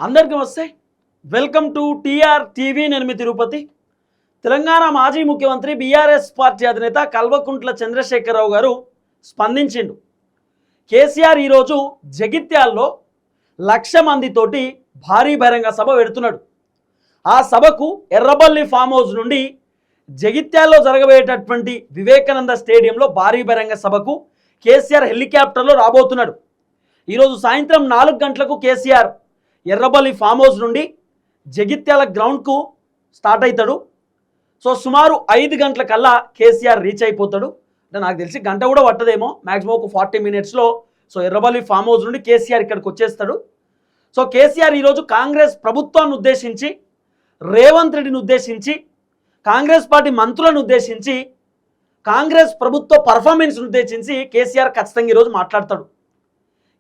అందరికీ నమస్తే. Welcome to TR TV. నేను మీ తిరుపతి. తెలంగాణ మాజీ ముఖ్యమంత్రి బీఆర్ఎస్ పార్టీ అధినేత కల్వకుంట్ల చంద్రశేఖరరావు గారు స్పందించిండు. కేసీఆర్ ఈరోజు జగిత్యాల్లో 1,00,000 మందితోటి భారీ బహిరంగ సభ పెడుతున్నాడు. ఆ సభకు ఎర్రబల్లి ఫామ్ హౌస్ నుండి జగిత్యాల్లో జరగబోయేటటువంటి వివేకానంద స్టేడియంలో భారీ బహిరంగ సభకు కేసీఆర్ హెలికాప్టర్లో రాబోతున్నాడు. ఈరోజు సాయంత్రం 4 గంటలకు కేసీఆర్ ఎర్రబల్లి ఫామ్ హౌస్ నుండి జగిత్యాల గ్రౌండ్కు స్టార్ట్ అవుతాడు. సో సుమారు 5 గంటల కల్లా కేసీఆర్ రీచ్ అయిపోతాడు. అంటే నాకు తెలిసి గంట కూడా పట్టదేమో, మ్యాక్సిమం ఒక 40 మినిట్స్లో సో ఎర్రబల్లి ఫామ్ హౌస్ నుండి కేసీఆర్ ఇక్కడికి వచ్చేస్తాడు. సో కేసీఆర్ ఈరోజు కాంగ్రెస్ ప్రభుత్వాన్ని ఉద్దేశించి, రేవంత్ రెడ్డిని ఉద్దేశించి, కాంగ్రెస్ పార్టీ మంత్రులను ఉద్దేశించి, కాంగ్రెస్ ప్రభుత్వ పర్ఫార్మెన్స్ను ఉద్దేశించి కేసీఆర్ ఖచ్చితంగా ఈరోజు మాట్లాడతాడు.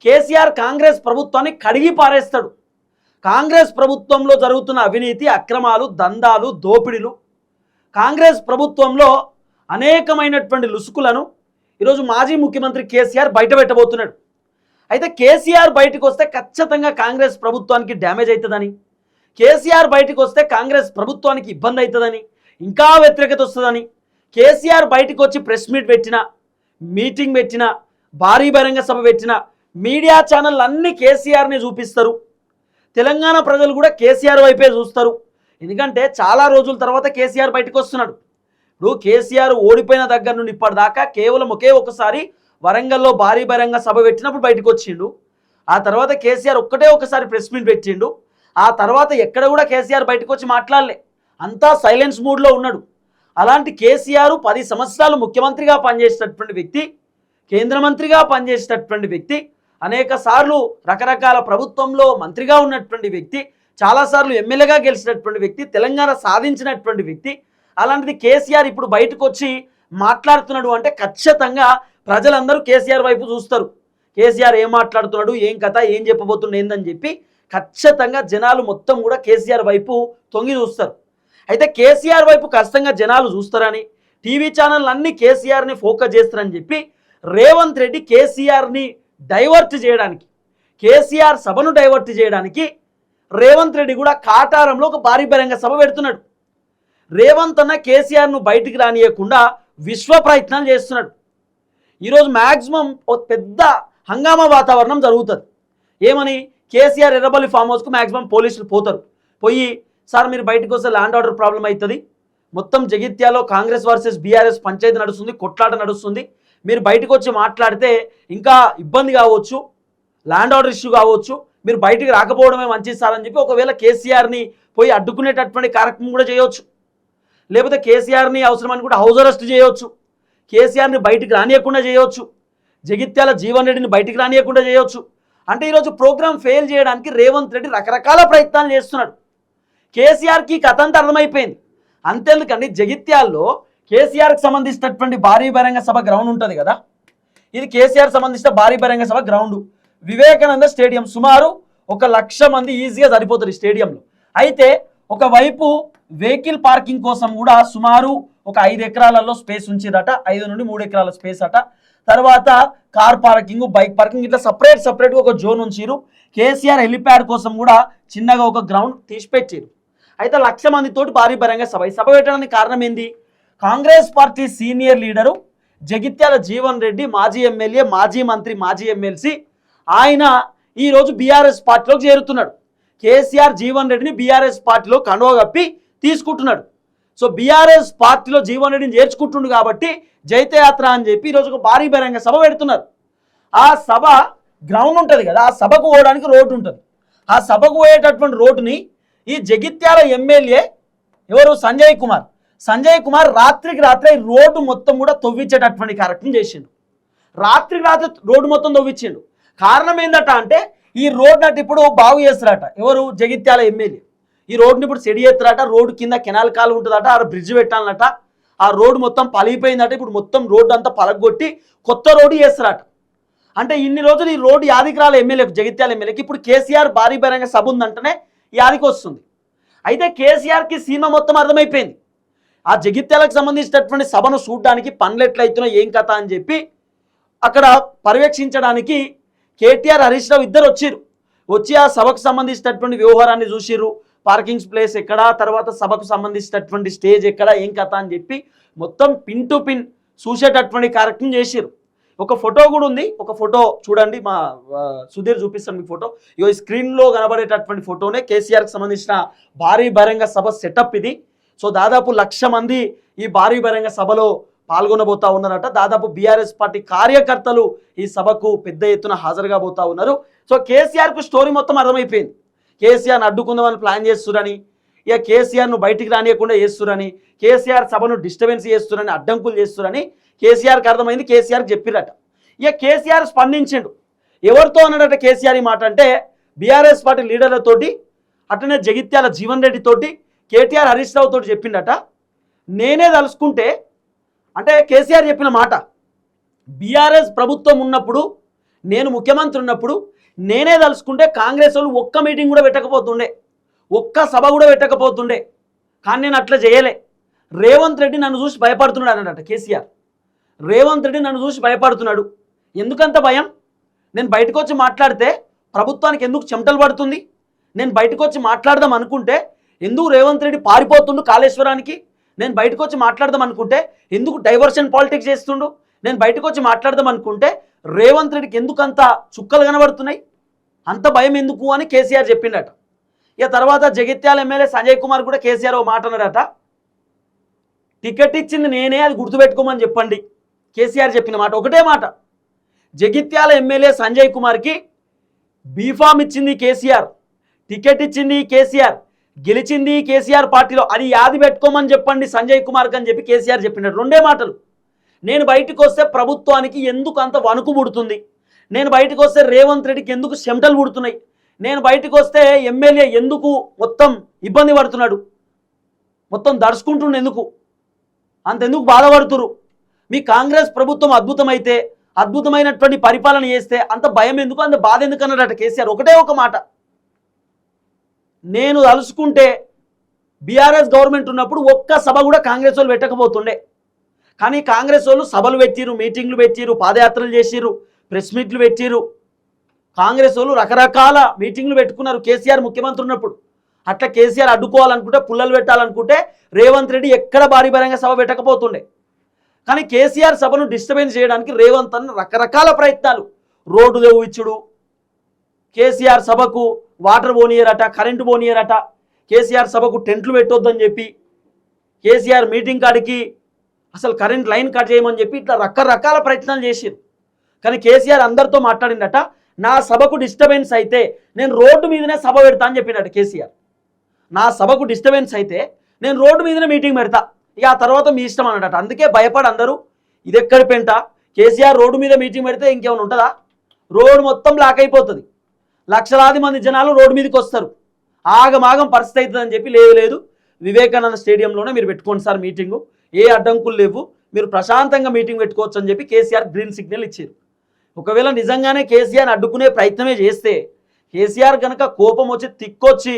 కేసీఆర్ కాంగ్రెస్ ప్రభుత్వాన్ని కడిగి పారేస్తాడు. కాంగ్రెస్ ప్రభుత్వంలో జరుగుతున్న అవినీతి, అక్రమాలు, దందాలు, దోపిడీలు, కాంగ్రెస్ ప్రభుత్వంలో అనేకమైనటువంటి లుసుకులను ఈరోజు మాజీ ముఖ్యమంత్రి కేసీఆర్ బయట పెట్టబోతున్నాడు. అయితే కేసీఆర్ బయటకు వస్తే ఖచ్చితంగా కాంగ్రెస్ ప్రభుత్వానికి డ్యామేజ్ అవుతుందని, కేసీఆర్ బయటకు వస్తే కాంగ్రెస్ ప్రభుత్వానికి ఇబ్బంది అవుతుందని, ఇంకా వ్యతిరేకత వస్తుందని, కేసీఆర్ బయటకు వచ్చి ప్రెస్ మీట్ పెట్టిన, మీటింగ్ పెట్టిన, భారీ బహిరంగ సభ పెట్టిన మీడియా ఛానళ్ళు అన్నీ కేసీఆర్ని చూపిస్తారు. తెలంగాణ ప్రజలు కూడా కేసీఆర్ వైపే చూస్తారు. ఎందుకంటే చాలా రోజుల తర్వాత కేసీఆర్ బయటకు వస్తున్నాడు. ఇప్పుడు కేసీఆర్ ఓడిపోయిన దగ్గర నుండి ఇప్పటిదాకా కేవలం ఒకే ఒకసారి వరంగల్లో భారీ బహిరంగ సభ పెట్టినప్పుడు బయటకు వచ్చిండు. ఆ తర్వాత కేసీఆర్ ఒకసారి ప్రెస్ మీట్ పెట్టిండు. ఆ తర్వాత ఎక్కడ కూడా కేసీఆర్ బయటకు వచ్చి మాట్లాడలే, అంతా సైలెన్స్ మూడ్లో ఉన్నాడు. అలాంటి కేసీఆర్ 10 సంవత్సరాలు ముఖ్యమంత్రిగా పనిచేసినటువంటి వ్యక్తి, కేంద్ర మంత్రిగా పనిచేసినటువంటి వ్యక్తి, అనేక సార్లు రకరకాల ప్రభుత్వంలో మంత్రిగా ఉన్నటువంటి వ్యక్తి, చాలాసార్లు ఎమ్మెల్యేగా గెలిచినటువంటి వ్యక్తి, తెలంగాణ సాధించినటువంటి వ్యక్తి. అలాంటిది కేసీఆర్ ఇప్పుడు బయటకు వచ్చి మాట్లాడుతున్నాడు అంటే ఖచ్చితంగా ప్రజలందరూ కేసీఆర్ వైపు చూస్తారు. కేసీఆర్ ఏం మాట్లాడుతున్నాడు, ఏం కథ, ఏం చెప్పబోతున్నాడు ఏందని చెప్పి ఖచ్చితంగా జనాలు మొత్తం కూడా కేసీఆర్ వైపు తొంగి చూస్తారు. అయితే కేసీఆర్ వైపు ఖచ్చితంగా జనాలు చూస్తారని, టీవీ ఛానల్ అన్నీ కేసీఆర్ని ఫోకస్ చేస్తారని చెప్పి రేవంత్ రెడ్డి కేసీఆర్ని డైవర్ట్ చేయడానికి, కేసీఆర్ సభను డైవర్ట్ చేయడానికి రేవంత్ రెడ్డి కూడా కాటారంలో ఒక భారీ బహిరంగ సభ పెడుతున్నాడు. రేవంత్ అన్న కేసీఆర్ను బయటికి రానియకుండా విశ్వ ప్రయత్నాలు చేస్తున్నాడు. ఈరోజు మ్యాక్సిమం ఒక పెద్ద హంగామా వాతావరణం జరుగుతుంది. ఏమని, కేసీఆర్ ఎర్రబల్లి ఫామ్ హౌస్కు మ్యాక్సిమం పోలీసులు పోతారు. పోయి, సార్ మీరు బయటకు వస్తే ల్యాండ్ ఆర్డర్ ప్రాబ్లం అవుతుంది, మొత్తం జగిత్యాలో కాంగ్రెస్ వర్సెస్ బీఆర్ఎస్ పంచాయతీ నడుస్తుంది, కొట్లాట నడుస్తుంది, మీరు బయటకు వచ్చి మాట్లాడితే ఇంకా ఇబ్బంది కావచ్చు, ల్యాండ్ ఆర్డర్ ఇష్యూ కావచ్చు, మీరు బయటికి రాకపోవడమే మంచిది సార్ అని చెప్పి ఒకవేళ కేసీఆర్ని పోయి అడ్డుకునేటటువంటి కార్యక్రమం కూడా చేయవచ్చు. లేకపోతే కేసీఆర్ని అవసరమని కూడా హౌస్ అరెస్ట్ చేయవచ్చు, కేసీఆర్ని బయటికి రానియకుండా చేయవచ్చు, జగిత్యాల జీవన్ రెడ్డిని బయటికి రానియకుండా చేయవచ్చు. అంటే ఈరోజు ప్రోగ్రామ్ ఫెయిల్ చేయడానికి రేవంత్ రెడ్డి రకరకాల ప్రయత్నాలు చేస్తున్నాడు. కేసీఆర్కి కథ అంతా అర్థమైపోయింది. అంతేందుకండి, జగిత్యాల్లో కేసీఆర్కి సంబంధించినటువంటి భారీ బహిరంగ సభ గ్రౌండ్ ఉంటుంది కదా, ఇది కేసీఆర్ సంబంధించిన భారీ బహిరంగ సభ గ్రౌండ్ వివేకానంద స్టేడియం. సుమారు 1,00,000 మంది ఈజీగా సరిపోతారు ఈ స్టేడియంలో. అయితే ఒకవైపు వెహికల్ పార్కింగ్ కోసం కూడా సుమారు ఒక 5 ఎకరాలలో స్పేస్ ఉంచిరట, 5 నుండి 3 ఎకరాల స్పేస్ అట. తర్వాత కార్ పార్కింగ్, బైక్ పార్కింగ్, ఇట్లా సపరేట్గా ఒక జోన్ ఉంచిరు. కేసీఆర్ హెలిప్యాడ్ కోసం కూడా చిన్నగా ఒక గ్రౌండ్ తీసిపెట్టారు. అయితే 1,00,000 మందితోటి భారీ బహిరంగ సభ. ఈ సభ పెట్టడానికి కారణం ఏంది? Congress party senior leader Jagtial Jeevan Reddy, మాజీ ఎమ్మెల్యే, మాజీ మంత్రి, మాజీ ఎమ్మెల్సీ, ఆయన ఈరోజు బీఆర్ఎస్ పార్టీలోకి చేరుతున్నాడు. కేసీఆర్ జీవన్ రెడ్డిని బీఆర్ఎస్ పార్టీలో కండువా కప్పి తీసుకుంటున్నాడు. సో బీఆర్ఎస్ పార్టీలో జీవన్ రెడ్డిని చేర్చుకుంటుండు కాబట్టి జైత్యయాత్ర అని చెప్పి ఈరోజు ఒక భారీ బహిరంగ సభ పెడుతున్నారు. ఆ సభ గ్రౌండ్ ఉంటుంది కదా, ఆ సభకు పోవడానికి రోడ్డు ఉంటుంది. ఆ సభకు పోయేటటువంటి రోడ్డుని ఈ జగిత్యాల ఎమ్మెల్యే ఎవరు, సంజయ్ కుమార్ రాత్రికి రాత్రి రోడ్డు మొత్తం కూడా తవ్వించేటటువంటి కార్యక్రమం చేసిండు. రాత్రికి రాత్రి రోడ్డు మొత్తం తవ్వించిండు. కారణం ఏందట అంటే, ఈ రోడ్డు అటు ఇప్పుడు బాగు చేస్తారట. ఎవరు, జగిత్యాల ఎమ్మెల్యే. ఈ రోడ్డుని ఇప్పుడు సెడి చేస్తారట. రోడ్డు కింద కెనాల్ కాలు ఉంటుందట, ఆ బ్రిడ్జ్ పెట్టాలన్నట. ఆ రోడ్డు మొత్తం పలిగిపోయిందట. ఇప్పుడు మొత్తం రోడ్డు అంతా పలగొట్టి కొత్త రోడ్డు చేస్తారట. అంటే ఇన్ని రోజులు ఈ రోడ్డు యాదికి రాలే ఎమ్మెల్యేకి, జగిత్యాల ఎమ్మెల్యేకి. ఇప్పుడు కేసీఆర్ భారీ బహిరంగ సభ ఉందంటేనే యాదికి వస్తుంది. అయితే కేసీఆర్కి సినిమా మొత్తం అర్థమైపోయింది. ఆ జగిత్యాలకు సంబంధించినటువంటి సభను చూడడానికి పనులు ఎట్లయితున్నాయి, ఏం కథ అని చెప్పి అక్కడ పర్యవేక్షించడానికి కేటీఆర్, హరీష్ రావు ఇద్దరు వచ్చారు. వచ్చి ఆ సభకు సంబంధించినటువంటి వ్యవహారాన్ని చూసిర్రు, పార్కింగ్ ప్లేస్ ఎక్కడ, తర్వాత సభకు సంబంధించినటువంటి స్టేజ్ ఎక్కడ, ఏం కథ అని చెప్పి మొత్తం పిన్ టు పిన్ చూసేటటువంటి కార్యక్రమం చేసిర్రు. ఒక ఫోటో కూడా ఉంది, ఒక ఫోటో చూడండి, మా సుధీర్ చూపిస్తాను మీకు ఫోటో. ఈ స్క్రీన్లో కనబడేటటువంటి ఫోటోనే కేసీఆర్కి సంబంధించిన భారీ బహిరంగ సభ సెటప్ ఇది. సో దాదాపు 1,00,000 మంది ఈ భారీ బహిరంగ సభలో పాల్గొనబోతా ఉన్నారట. దాదాపు బీఆర్ఎస్ పార్టీ కార్యకర్తలు ఈ సభకు పెద్ద ఎత్తున హాజరుగా పోతా ఉన్నారు. సో కేసీఆర్కు స్టోరీ మొత్తం అర్థమైపోయింది. కేసీఆర్ను అడ్డుకుందామని ప్లాన్ చేస్తురని, ఇక కేసీఆర్ను బయటికి రానియకుండా చేస్తురని, కేసీఆర్ సభను డిస్టర్బెన్స్ చేస్తురని, అడ్డంకులు చేస్తురని కేసీఆర్కి అర్థమైంది. కేసీఆర్కి చెప్పిరట. ఇక కేసీఆర్ స్పందించిండు. ఎవరితో అన్నాడట కేసీఆర్ ఈ మాట అంటే, బీఆర్ఎస్ పార్టీ లీడర్లతోటి, అట్లనే జగిత్యాల జీవన్ రెడ్డి తోటి, కేటీఆర్ హరీష్ రావు తోటి చెప్పిండట. నేనే తలుసుకుంటే, అంటే కేసీఆర్ చెప్పిన మాట, బీఆర్ఎస్ ప్రభుత్వం ఉన్నప్పుడు, నేను ముఖ్యమంత్రి ఉన్నప్పుడు నేనే తలుసుకుంటే కాంగ్రెస్ వాళ్ళు ఒక్క మీటింగ్ కూడా పెట్టకపోతుండే, ఒక్క సభ కూడా పెట్టకపోతుండే. కానీ నేను అట్లా చేయలే. రేవంత్ రెడ్డి నన్ను చూసి భయపడుతున్నాడు అన్నట కేసీఆర్. రేవంత్ రెడ్డి నన్ను చూసి భయపడుతున్నాడు. ఎందుకంత భయం? నేను బయటకు వచ్చి మాట్లాడితే ప్రభుత్వానికి ఎందుకు చెమటలు పడుతుంది? నేను బయటకు వచ్చి మాట్లాడదాం అనుకుంటే ఎందుకు రేవంత్ రెడ్డి పారిపోతుండు కాళేశ్వరానికి? నేను బయటకు వచ్చి మాట్లాడదాం అనుకుంటే ఎందుకు డైవర్షన్ పాలిటిక్స్ చేస్తుండు? నేను బయటకు వచ్చి మాట్లాడదాం అనుకుంటే రేవంత్ రెడ్డికి ఎందుకు అంత చుక్కలు కనబడుతున్నాయి? అంత భయం ఎందుకు అని కేసీఆర్ చెప్పిండట. ఇక తర్వాత జగిత్యాల ఎమ్మెల్యే సంజయ్ కుమార్ కూడా కేసీఆర్ ఓ మాట అన్నాడట. టికెట్ ఇచ్చింది నేనే, అది గుర్తుపెట్టుకోమని చెప్పండి. కేసీఆర్ చెప్పిన మాట ఒకటే మాట. జగిత్యాల ఎమ్మెల్యే సంజయ్ కుమార్కి బీఫామ్ ఇచ్చింది కేసీఆర్, టికెట్ ఇచ్చింది కేసీఆర్, గెలిచింది కేసీఆర్ పార్టీలో, అది యాది పెట్టుకోమని చెప్పండి సంజయ్ కుమార్కి అని చెప్పి కేసీఆర్ చెప్పినాడు. రెండే మాటలు. నేను బయటకు వస్తే ప్రభుత్వానికి ఎందుకు అంత వణుకు పుడుతుంది? నేను బయటకు వస్తే రేవంత్ రెడ్డికి ఎందుకు చెమటలు పుడుతున్నాయి? నేను బయటకు వస్తే ఎమ్మెల్యే ఎందుకు మొత్తం ఇబ్బంది పడుతున్నాడు? మొత్తం దడుచుకుంటుండే ఎందుకు? అంతెందుకు బాధపడుతురు? మీ కాంగ్రెస్ ప్రభుత్వం అద్భుతమైతే, అద్భుతమైనటువంటి పరిపాలన చేస్తే అంత భయం ఎందుకు, అంత బాధ ఎందుకు అన్నాడట కేసీఆర్. ఒకటే ఒక మాట, నేను తలుసుకుంటే బీఆర్ఎస్ గవర్నమెంట్ ఉన్నప్పుడు ఒక్క సభ కూడా కాంగ్రెస్ వాళ్ళు పెట్టకపోతుండే. కానీ కాంగ్రెస్ వాళ్ళు సభలు పెట్టిరు, మీటింగ్లు పెట్టిరు, పాదయాత్రలు చేసిరు, ప్రెస్ మీట్లు పెట్టిరు. కాంగ్రెస్ వాళ్ళు రకరకాల మీటింగ్లు పెట్టుకున్నారు కేసీఆర్ ముఖ్యమంత్రి ఉన్నప్పుడు. అట్లా కేసీఆర్ అడ్డుకోవాలనుకుంటే, పుల్లలు పెట్టాలనుకుంటే రేవంత్ రెడ్డి ఎక్కడ భారీ బహిరంగ సభ పెట్టకపోతుండే. కానీ కేసీఆర్ సభను డిస్టర్బెన్స్ చేయడానికి రేవంత్ అన్న రకరకాల ప్రయత్నాలు, రోడ్డు తెవ్విచ్చుడు, కేసీఆర్ సభకు వాటర్ పోనీయరట, కరెంటు పోనీయరట, కేసీఆర్ సభకు టెంట్లు పెట్టొద్దని చెప్పి, కేసీఆర్ మీటింగ్ కాడికి అసలు కరెంట్ లైన్ కట్ చేయమని చెప్పి, ఇట్లా రకరకాల ప్రయత్నాలు చేసారు. కానీ కేసీఆర్ అందరితో మాట్లాడిందట. నా సభకు డిస్టర్బెన్స్ అయితే నేను రోడ్డు మీదనే సభ పెడతా అని చెప్పినట్టు కేసీఆర్. నా సభకు డిస్టర్బెన్స్ అయితే నేను రోడ్డు మీదనే మీటింగ్ పెడతా, ఇక ఆ తర్వాత మీ ఇష్టం అన్నట్టు. అందుకే భయపడి అందరూ ఇది ఎక్కడి పెంట, కేసీఆర్ రోడ్డు మీద మీటింగ్ పెడితే ఇంకేమైనా ఉంటుందా? రోడ్డు మొత్తం బ్లాక్ అయిపోతుంది, లక్షలాది మంది జనాలు రోడ్డు మీదకి వస్తారు, ఆగమాగం పరిస్థితి అవుతుందని చెప్పి, లేదు వివేకానంద స్టేడియంలోనే మీరు పెట్టుకోండి సార్ మీటింగు, ఏ అడ్డంకులు లేవు, మీరు ప్రశాంతంగా మీటింగ్ పెట్టుకోవచ్చు అని చెప్పి కేసీఆర్ గ్రీన్ సిగ్నల్ ఇచ్చారు. ఒకవేళ నిజంగానే కేసీఆర్ అడ్డుకునే ప్రయత్నమే చేస్తే, కేసీఆర్ కనుక కోపం వచ్చి తిక్కొచ్చి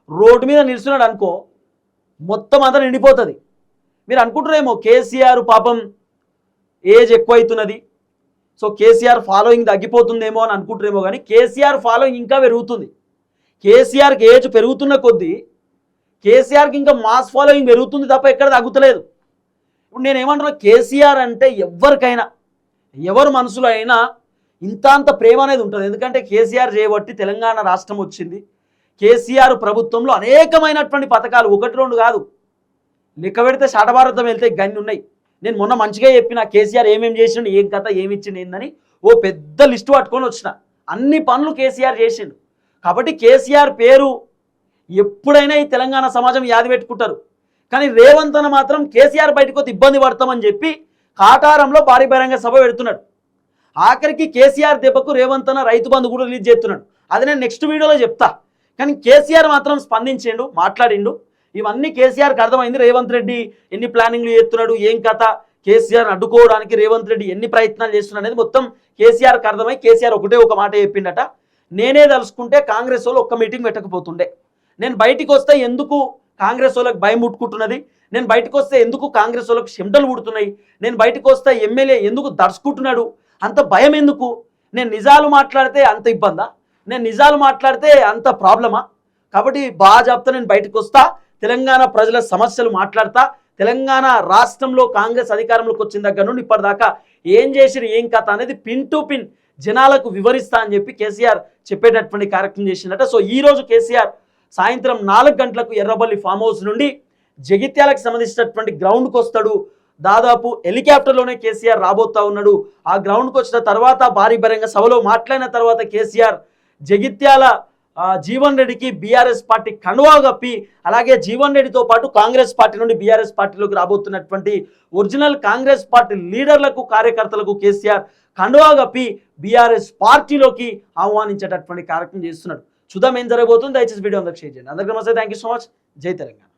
రోడ్డు మీద నిలుస్తున్నాడు అనుకో, మొత్తం అంతా నిండిపోతుంది. మీరు అనుకుంటారేమో కేసీఆర్ పాపం ఏజ్ ఎక్కువ అవుతున్నది, సో కేసీఆర్ ఫాలోయింగ్ తగ్గిపోతుందేమో అని అనుకుంటారేమో. కానీ కేసీఆర్ ఫాలోయింగ్ ఇంకా పెరుగుతుంది. కేసీఆర్కి ఏజ్ పెరుగుతున్న కొద్దీ కేసీఆర్కి ఇంకా మాస్ ఫాలోయింగ్ పెరుగుతుంది తప్ప ఎక్కడ తగ్గుతలేదు. ఇప్పుడు నేను ఏమంటున్నా, కేసీఆర్ అంటే ఎవరికైనా, ఎవరి మనసులో అయినా ఇంత ప్రేమ అనేది ఉంటుంది. ఎందుకంటే కేసీఆర్ చేయబట్టి తెలంగాణ రాష్ట్రం వచ్చింది. కేసీఆర్ ప్రభుత్వంలో అనేకమైనటువంటి పథకాలు, 1-2 కాదు, లెక్క పెడితే శాటభారతం వెళ్తే గన్ని ఉన్నాయి. నేను మొన్న మంచిగా చెప్పిన కేసీఆర్ ఏమేమి చేసిండు, ఏం కథ, ఏమి ఇచ్చిండు ఏందని ఓ పెద్ద లిస్టు పట్టుకొని వచ్చిన. అన్ని పనులు కేసీఆర్ చేసిండు. కాబట్టి కేసీఆర్ పేరు ఎప్పుడైనా ఈ తెలంగాణ సమాజం యాది పెట్టుకుంటారు. కానీ రేవంత్ అన్న మాత్రం కేసీఆర్ బయటకు వస్తే ఇబ్బంది పడతామని చెప్పి కాటారంలో భారీ బహిరంగ సభ పెడుతున్నాడు. ఆఖరికి కేసీఆర్ దెబ్బకు రేవంత్ అన్న రైతు బంధు కూడా రిలీజ్ చేస్తున్నాడు. అది నేను నెక్స్ట్ వీడియోలో చెప్తా. కానీ కేసీఆర్ మాత్రం స్పందించిండు, మాట్లాడిండు. ఇవన్నీ కేసీఆర్కి అర్థమైంది. రేవంత్ రెడ్డి ఎన్ని ప్లానింగ్లు చేస్తున్నాడు, ఏం కథ, కేసీఆర్ అడ్డుకోవడానికి రేవంత్ రెడ్డి ఎన్ని ప్రయత్నాలు చేస్తున్నాడు అనేది మొత్తం కేసీఆర్కి అర్థమై కేసీఆర్ ఒకటే ఒక మాట చెప్పిండట. నేనే తలుసుకుంటే కాంగ్రెస్ వాళ్ళు ఒక్క మీటింగ్ పెట్టకపోతుండే, నేను బయటికి వస్తే ఎందుకు కాంగ్రెస్ వాళ్ళకి భయం పుట్టుకుంటున్నది, నేను బయటకు వస్తే ఎందుకు కాంగ్రెస్ వాళ్ళకి చెమటలు పుడుతున్నాయి, నేను బయటకు వస్తే ఎమ్మెల్యే ఎందుకు దడుచుకుంటున్నాడు, అంత భయం ఎందుకు, నేను నిజాలు మాట్లాడితే అంత ఇబ్బందా, నేను నిజాలు మాట్లాడితే అంత ప్రాబ్లమా? కాబట్టి బాగా చెప్తా, నేను బయటకు వస్తా, తెలంగాణ ప్రజల సమస్యలు మాట్లాడతా, తెలంగాణ రాష్ట్రంలో కాంగ్రెస్ అధికారంలోకి వచ్చిన దగ్గర నుండి ఇప్పటిదాకా ఏం చేసిరు ఏం కథ అనేది పిన్ టు పిన్ జనాలకు వివరిస్తా అని చెప్పి కేసీఆర్ చెప్పేటటువంటి కార్యక్రమం చేసిందట. సో ఈరోజు కేసీఆర్ సాయంత్రం 4 గంటలకు ఎర్రబల్లి ఫామ్ హౌస్ నుండి జగిత్యాలకు సంబంధించినటువంటి గ్రౌండ్కి వస్తాడు. దాదాపు హెలికాప్టర్లోనే కేసీఆర్ రాబోతా ఉన్నాడు. ఆ గ్రౌండ్కి వచ్చిన తర్వాత భారీ బహిరంగ సభలో మాట్లాడిన తర్వాత కేసీఆర్ జగిత్యాల జీవన్ రెడ్డికి బీఆర్ఎస్ పార్టీ కండువా కప్పి, అలాగే జీవన్ రెడ్డితో పాటు కాంగ్రెస్ పార్టీ నుండి బీఆర్ఎస్ పార్టీలోకి రాబోతున్నటువంటి ఒరిజినల్ కాంగ్రెస్ పార్టీ లీడర్లకు కార్యకర్తలకు కేసీఆర్ కండువా కప్పి బీఆర్ఎస్ పార్టీలోకి ఆహ్వానించేటటువంటి కార్యక్రమం చేస్తున్నాడు. చూద్దాం ఏం జరగబోతుంది. దయచేసి వీడియో అందరికి షేర్ చేయండి. అందరికీ నమస్తే, థ్యాంక్ యూ సో మచ్. జై తెలంగాణ.